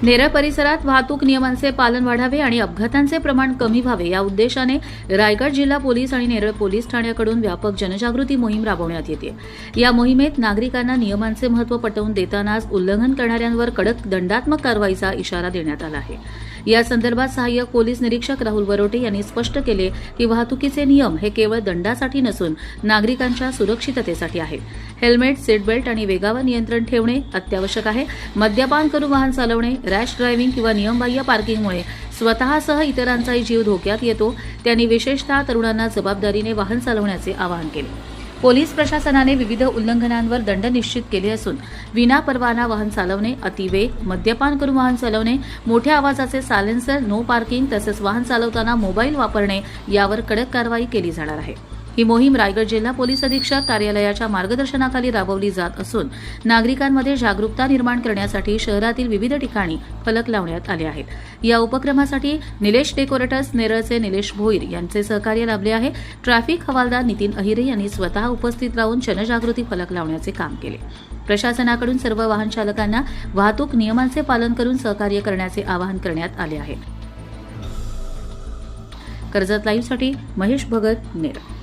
नेरळ परिसरात वाहतूक नियमांचे पालन वाढावे आणि अपघातांचे प्रमाण कमी व्हावे या उद्देशाने रायगड जिल्हा पोलीस आणि नेरळ पोलीस ठाण्याकडून व्यापक जनजागृती मोहीम राबवण्यात येते। या मोहिमेत नागरिकांना नियमांचे महत्त्व पटवून देतानाच उल्लंघन करणाऱ्यांवर कडक दंडात्मक कारवाईचा इशारा देण्यात आला आहे। या संदर्भात सहाय्यक पोलीस निरीक्षक राहुल वरोटे यांनी स्पष्ट केले की वाहतुकीचे नियम हे केवळ दंडासाठी नसून नागरिकांच्या सुरक्षिततेसाठी आहेत। हेल्मेट, सीट बेल्ट आणि वेगावर नियंत्रण ठेवणे अत्यावश्यक आहे। मद्यपान करून वाहन चालवणे, रॅश ड्रायव्हिंग किंवा नियमबाह्य पार्किंगमुळे स्वतःसह इतरांचाही जीव धोक्यात येतो। त्यांनी विशेषतः तरुणांना जबाबदारीने वाहन चालवण्याचे आवाहन केले। पोलीस प्रशासनाने विविध उल्लंघनांवर दंड निश्चित केले असून विनापरवाना वाहन चालवणे, अतिवेग, मद्यपान करून वाहन चालवणे, मोठ्या आवाजाचे सायलेन्सर, नो पार्किंग तसेच वाहन चालवताना मोबाईल वापरणे यावर कडक कारवाई केली जाणार आहे। ही मोहीम रायगड जिल्हा पोलीस अधीक्षक कार्यालयाच्या मार्गदर्शनाखाली राबवली जात असून नागरिकांमध्ये जागरूकता निर्माण करण्यासाठी शहरातील विविध ठिकाणी फलक लावण्यात आले आहेत। या उपक्रमासाठी निलेश डेकोरेटर्स नेरळचे निलेश भोईर यांचे सहकार्य लाभले आहे। ट्रॅफिक हवालदार नितीन अहिरे यांनी स्वतः उपस्थित राहून जनजागृती फलक लावण्याचे काम केले। प्रशासनाकडून सर्व वाहन चालकांना वाहतूक नियमांचे पालन करून सहकार्य करण्याचे आवाहन करण्यात आले आहे। कर्जत लाईव्हसाठी महेश भगत, नेरळ।